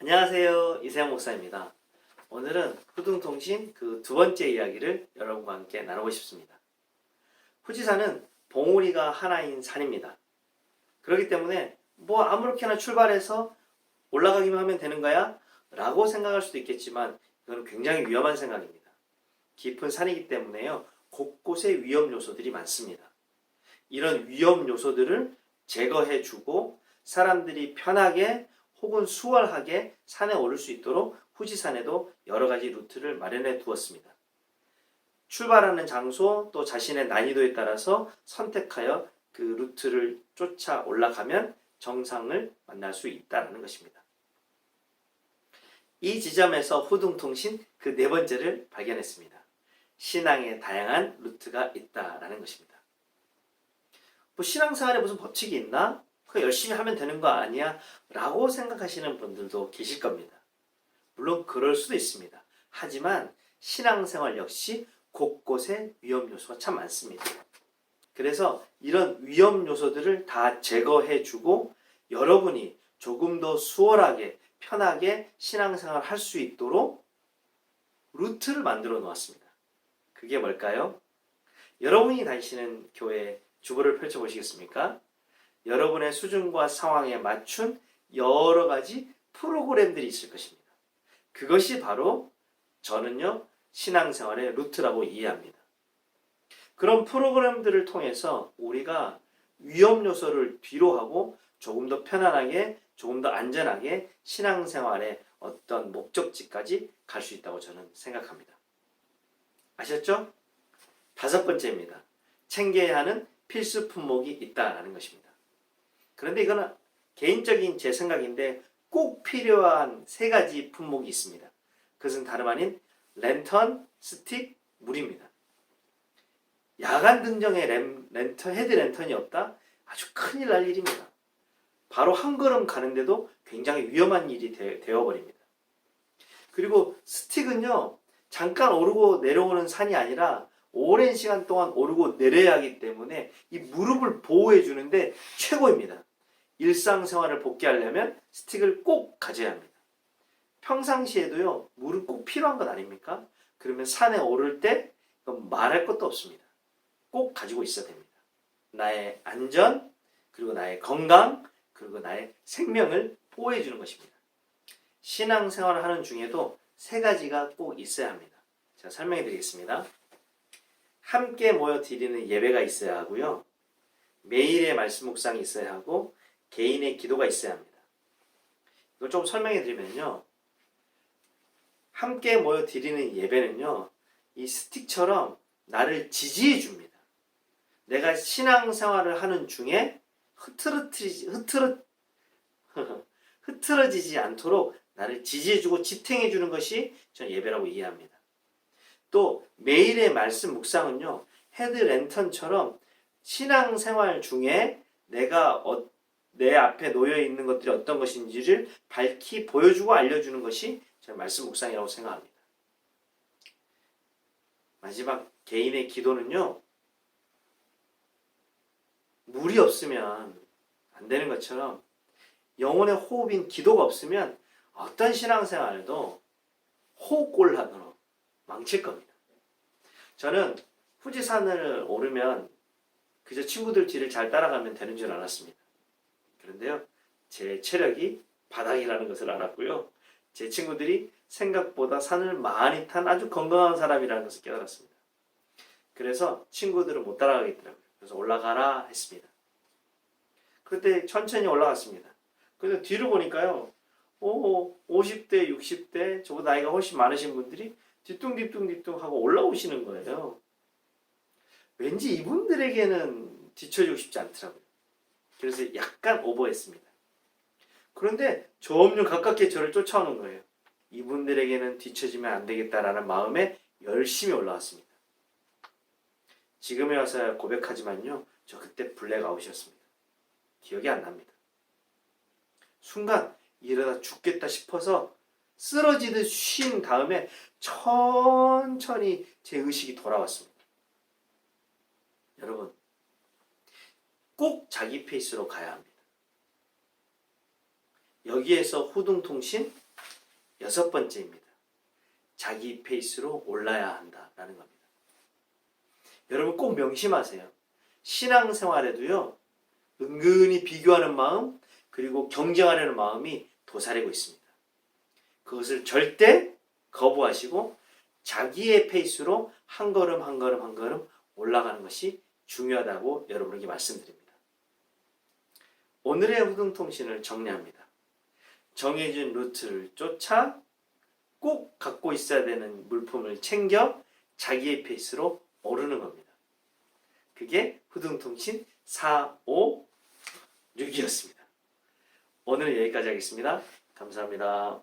안녕하세요. 이세영 목사입니다. 오늘은 후등통신 그 두 번째 이야기를 여러분과 함께 나누고 싶습니다. 후지산은 봉우리가 하나인 산입니다. 그렇기 때문에 뭐 아무렇게나 출발해서 올라가기만 하면 되는 거야? 라고 생각할 수도 있겠지만 이건 굉장히 위험한 생각입니다. 깊은 산이기 때문에요. 곳곳에 위험 요소들이 많습니다. 이런 위험 요소들을 제거해주고 사람들이 편하게 혹은 수월하게 산에 오를 수 있도록 후지산에도 여러 가지 루트를 마련해 두었습니다. 출발하는 장소 또 자신의 난이도에 따라서 선택하여 그 루트를 쫓아 올라가면 정상을 만날 수 있다는 것입니다. 이 지점에서 후등통신 그 네 번째를 발견했습니다. 신앙의 다양한 루트가 있다는 것입니다. 뭐 신앙생활에 무슨 법칙이 있나? 그거 열심히 하면 되는 거 아니야? 라고 생각하시는 분들도 계실 겁니다. 물론 그럴 수도 있습니다. 하지만 신앙생활 역시 곳곳에 위험 요소가 참 많습니다. 그래서 이런 위험 요소들을 다 제거해주고 여러분이 조금 더 수월하게 편하게 신앙생활을 할 수 있도록 루트를 만들어 놓았습니다. 그게 뭘까요? 여러분이 다니시는 교회 주보를 펼쳐보시겠습니까? 여러분의 수준과 상황에 맞춘 여러 가지 프로그램들이 있을 것입니다. 그것이 바로 저는요 신앙생활의 루트라고 이해합니다. 그런 프로그램들을 통해서 우리가 위험 요소를 뒤로 하고 조금 더 편안하게 조금 더 안전하게 신앙생활의 어떤 목적지까지 갈 수 있다고 저는 생각합니다. 아셨죠? 다섯 번째입니다. 챙겨야 하는 필수 품목이 있다는 것입니다. 그런데 이거는 개인적인 제 생각인데 꼭 필요한 세 가지 품목이 있습니다. 그것은 다름 아닌 랜턴, 스틱, 물입니다. 야간 등정에 헤드 랜턴이 없다? 아주 큰일 날 일입니다. 바로 한 걸음 가는데도 굉장히 위험한 일이 되어버립니다. 그리고 스틱은요, 잠깐 오르고 내려오는 산이 아니라 오랜 시간 동안 오르고 내려야 하기 때문에 이 무릎을 보호해 주는데 최고입니다. 일상생활을 복귀하려면 스틱을 꼭 가져야 합니다. 평상시에도요, 물은 꼭 필요한 것 아닙니까? 그러면 산에 오를 때 말할 것도 없습니다. 꼭 가지고 있어야 됩니다. 나의 안전, 그리고 나의 건강, 그리고 나의 생명을 보호해 주는 것입니다. 신앙생활을 하는 중에도 세 가지가 꼭 있어야 합니다. 제가 설명해 드리겠습니다. 함께 모여 드리는 예배가 있어야 하고요. 매일의 말씀 묵상이 있어야 하고 개인의 기도가 있어야 합니다. 이걸 좀 설명해 드리면요. 함께 모여 드리는 예배는요. 이 스틱처럼 나를 지지해 줍니다. 내가 신앙생활을 하는 중에 흐트러지지 않도록 나를 지지해주고 지탱해 주는 것이 저는 예배라고 이해합니다. 또 매일의 말씀 묵상은요. 헤드 랜턴처럼 신앙생활 중에 내가 내 앞에 놓여 있는 것들이 어떤 것인지를 밝히 보여주고 알려주는 것이 저는 말씀 묵상이라고 생각합니다. 마지막 개인의 기도는요. 물이 없으면 안 되는 것처럼 영혼의 호흡인 기도가 없으면 어떤 신앙생활도 호흡곤란으로 망칠 겁니다. 저는 후지산을 오르면 그저 친구들 뒤를 잘 따라가면 되는 줄 알았습니다. 그런데요, 제 체력이 바닥이라는 것을 알았고요. 제 친구들이 생각보다 산을 많이 탄 아주 건강한 사람이라는 것을 깨달았습니다. 그래서 친구들은 못 따라가겠더라고요. 그래서 올라가라 했습니다. 그때 천천히 올라갔습니다. 그런데 뒤로 보니까요, 50대, 60대, 저보다 나이가 훨씬 많으신 분들이 뒤뚱뒤뚱 하고 올라오시는 거예요. 왠지 이분들에게는 뒤처지고 싶지 않더라고요. 그래서 약간 오버했습니다. 그런데 점점 가깝게 저를 쫓아오는 거예요. 이분들에게는 뒤처지면 안 되겠다라는 마음에 열심히 올라왔습니다. 지금에 와서야 고백하지만요. 저 그때 블랙아웃이었습니다. 기억이 안 납니다. 순간 이러다 죽겠다 싶어서 쓰러지듯 쉰 다음에 천천히 제 의식이 돌아왔습니다. 여러분, 꼭 자기 페이스로 가야 합니다. 여기에서 후등통신 여섯 번째입니다. 자기 페이스로 올라야 한다라는 겁니다. 여러분 꼭 명심하세요. 신앙생활에도요, 은근히 비교하는 마음, 그리고 경쟁하려는 마음이 도사리고 있습니다. 그것을 절대 거부하시고 자기의 페이스로 한 걸음 한 걸음 한 걸음 올라가는 것이 중요하다고 여러분에게 말씀드립니다. 오늘의 후등통신을 정리합니다. 정해진 루트를 쫓아 꼭 갖고 있어야 되는 물품을 챙겨 자기의 페이스로 오르는 겁니다. 그게 후등통신 4, 5, 6이었습니다. 오늘 여기까지 하겠습니다. 감사합니다.